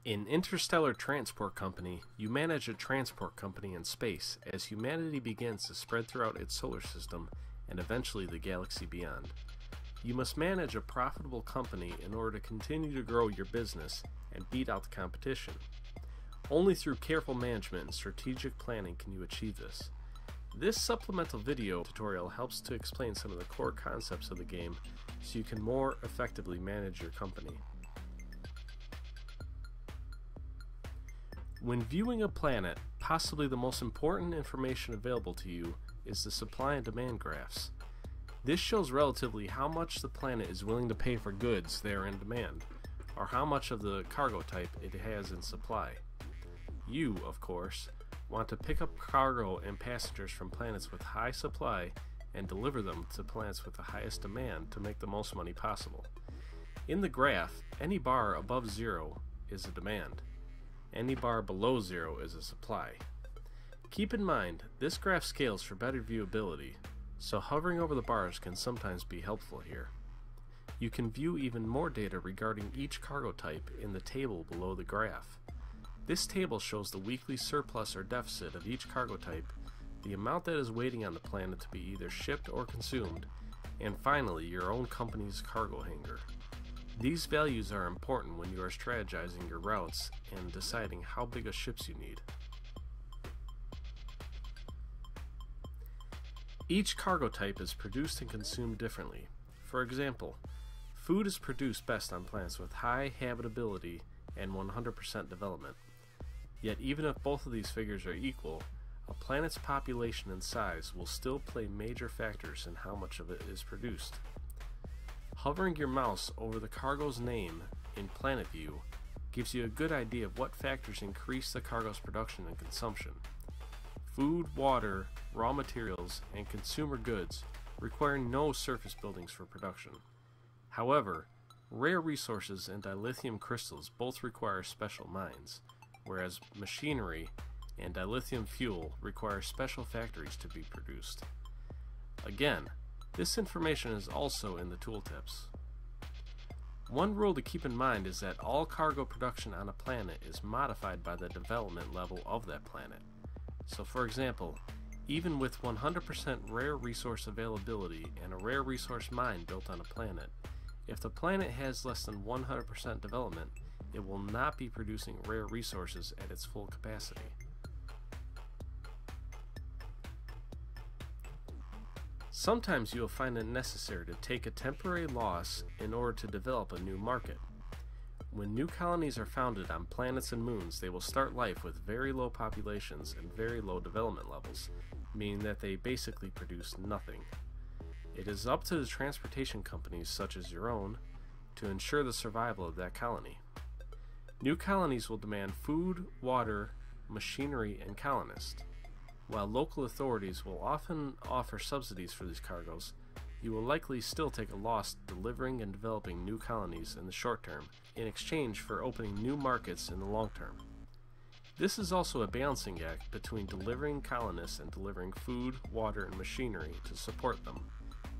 In Interstellar Transport Company, you manage a transport company in space as humanity begins to spread throughout its solar system and eventually the galaxy beyond. You must manage a profitable company in order to continue to grow your business and beat out the competition. Only through careful management and strategic planning can you achieve this. This supplemental video tutorial helps to explain some of the core concepts of the game so you can more effectively manage your company. When viewing a planet, possibly the most important information available to you is the supply and demand graphs. This shows relatively how much the planet is willing to pay for goods that are in demand, or how much of the cargo type it has in supply. You, of course, want to pick up cargo and passengers from planets with high supply and deliver them to planets with the highest demand to make the most money possible. In the graph, any bar above zero is a demand. Any bar below zero is a supply. Keep in mind, this graph scales for better viewability, so hovering over the bars can sometimes be helpful here. You can view even more data regarding each cargo type in the table below the graph. This table shows the weekly surplus or deficit of each cargo type, the amount that is waiting on the planet to be either shipped or consumed, and finally your own company's cargo hangar. These values are important when you are strategizing your routes and deciding how big of ships you need. Each cargo type is produced and consumed differently. For example, food is produced best on planets with high habitability and 100% development. Yet even if both of these figures are equal, a planet's population and size will still play major factors in how much of it is produced. Hovering your mouse over the cargo's name in Planet View gives you a good idea of what factors increase the cargo's production and consumption. Food, water, raw materials, and consumer goods require no surface buildings for production. However, rare resources and dilithium crystals both require special mines, whereas machinery and dilithium fuel require special factories to be produced. Again, this information is also in the tooltips. One rule to keep in mind is that all cargo production on a planet is modified by the development level of that planet. So for example, even with 100% rare resource availability and a rare resource mine built on a planet, if the planet has less than 100% development, it will not be producing rare resources at its full capacity. Sometimes you will find it necessary to take a temporary loss in order to develop a new market. When new colonies are founded on planets and moons, they will start life with very low populations and very low development levels, meaning that they basically produce nothing. It is up to the transportation companies, such as your own, to ensure the survival of that colony. New colonies will demand food, water, machinery, and colonists. While local authorities will often offer subsidies for these cargoes, you will likely still take a loss delivering and developing new colonies in the short term in exchange for opening new markets in the long term. This is also a balancing act between delivering colonists and delivering food, water, and machinery to support them.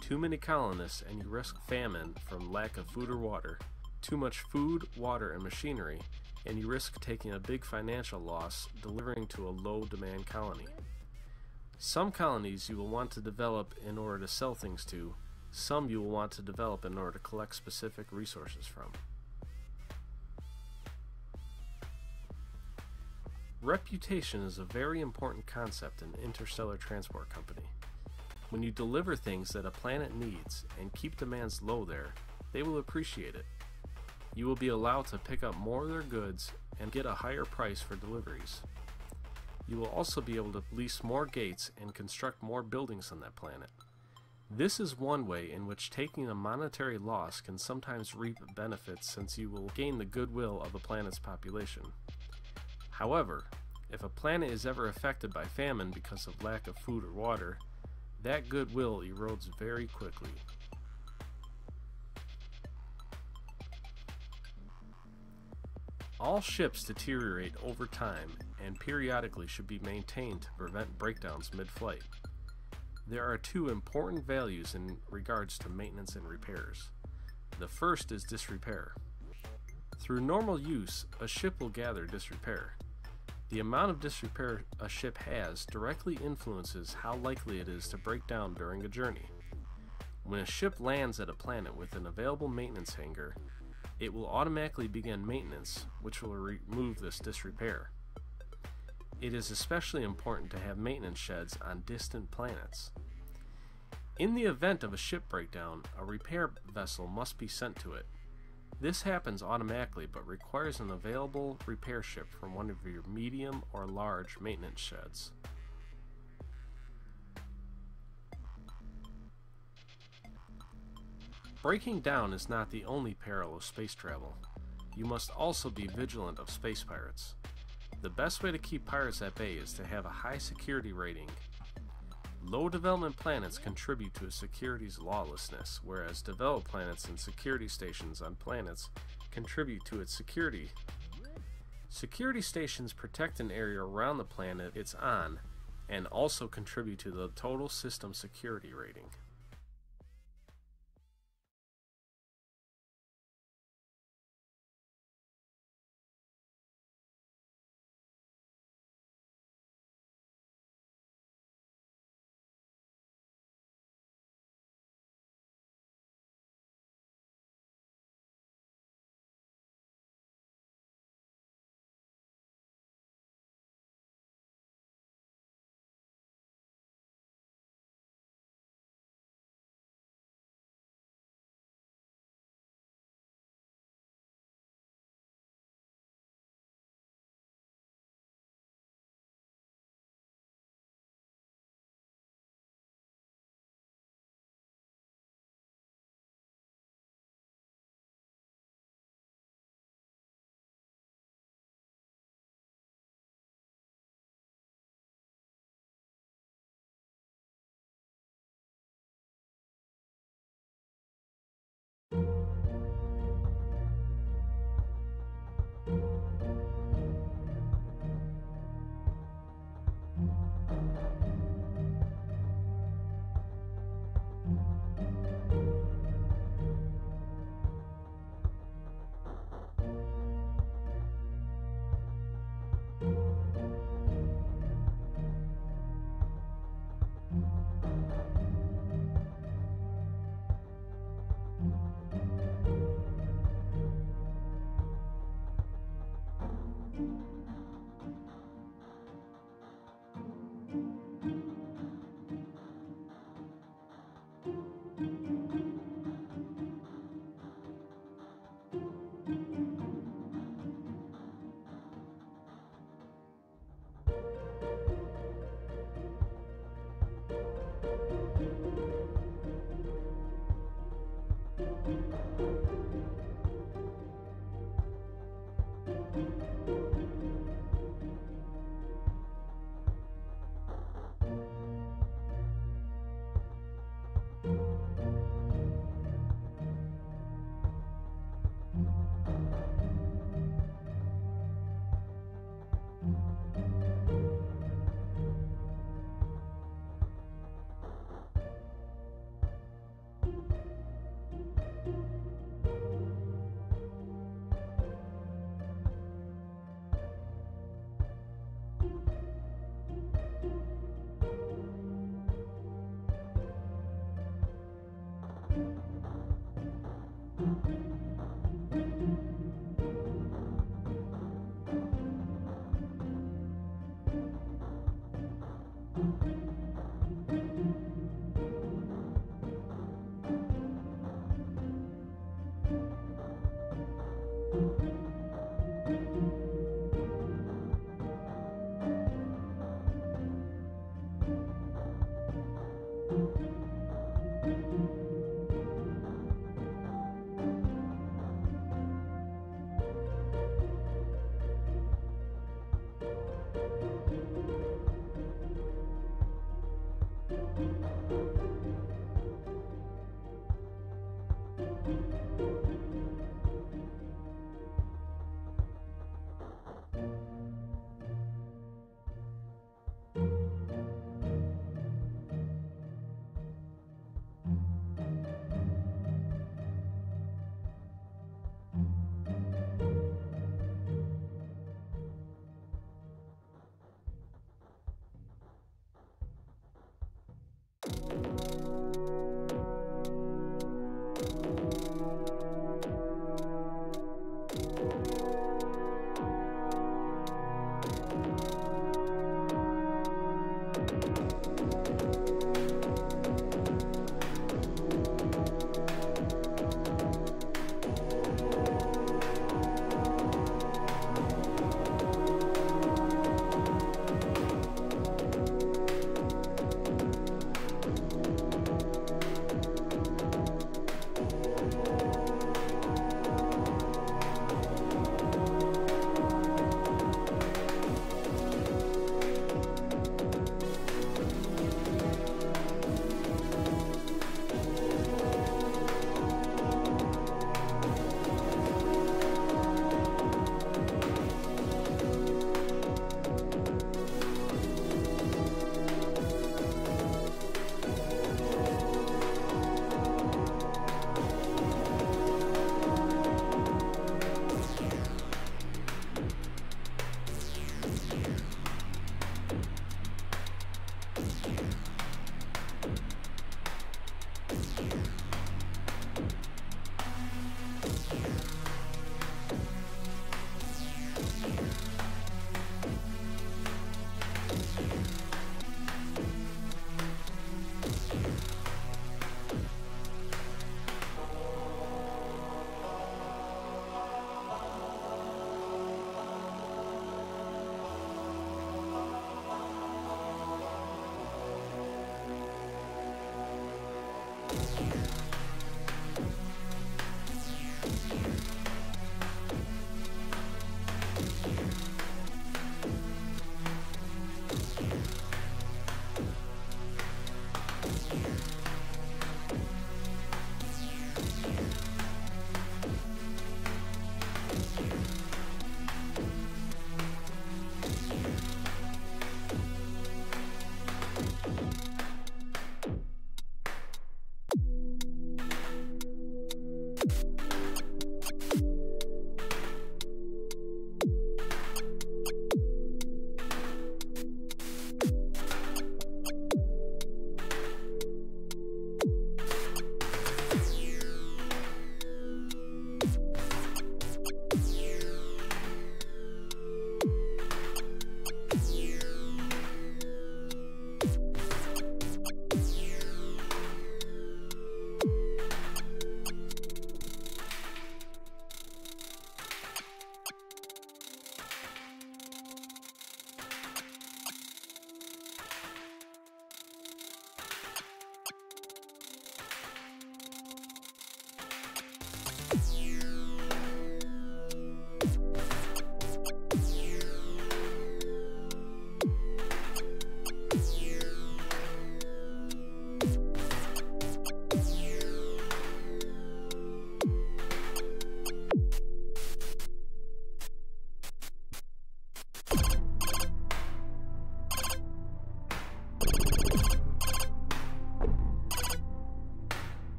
Too many colonists and you risk famine from lack of food or water. Too much food, water, and machinery, and you risk taking a big financial loss delivering to a low-demand colony. Some colonies you will want to develop in order to sell things to, some you will want to develop in order to collect specific resources from. Reputation is a very important concept in Interstellar Transport Company. When you deliver things that a planet needs and keep demands low there, they will appreciate it. You will be allowed to pick up more of their goods and get a higher price for deliveries. You will also be able to lease more gates and construct more buildings on that planet. This is one way in which taking a monetary loss can sometimes reap benefits, since you will gain the goodwill of a planet's population. However, if a planet is ever affected by famine because of lack of food or water, that goodwill erodes very quickly. All ships deteriorate over time and periodically should be maintained to prevent breakdowns mid-flight. There are two important values in regards to maintenance and repairs. The first is disrepair. Through normal use, a ship will gather disrepair. The amount of disrepair a ship has directly influences how likely it is to break down during a journey. When a ship lands at a planet with an available maintenance hangar, it will automatically begin maintenance, which will remove this disrepair. It is especially important to have maintenance sheds on distant planets. In the event of a ship breakdown, a repair vessel must be sent to it. This happens automatically but requires an available repair ship from one of your medium or large maintenance sheds. Breaking down is not the only peril of space travel. You must also be vigilant of space pirates. The best way to keep pirates at bay is to have a high security rating. Low development planets contribute to a security's lawlessness, whereas developed planets and security stations on planets contribute to its security. Security stations protect an area around the planet it's on and also contribute to the total system security rating.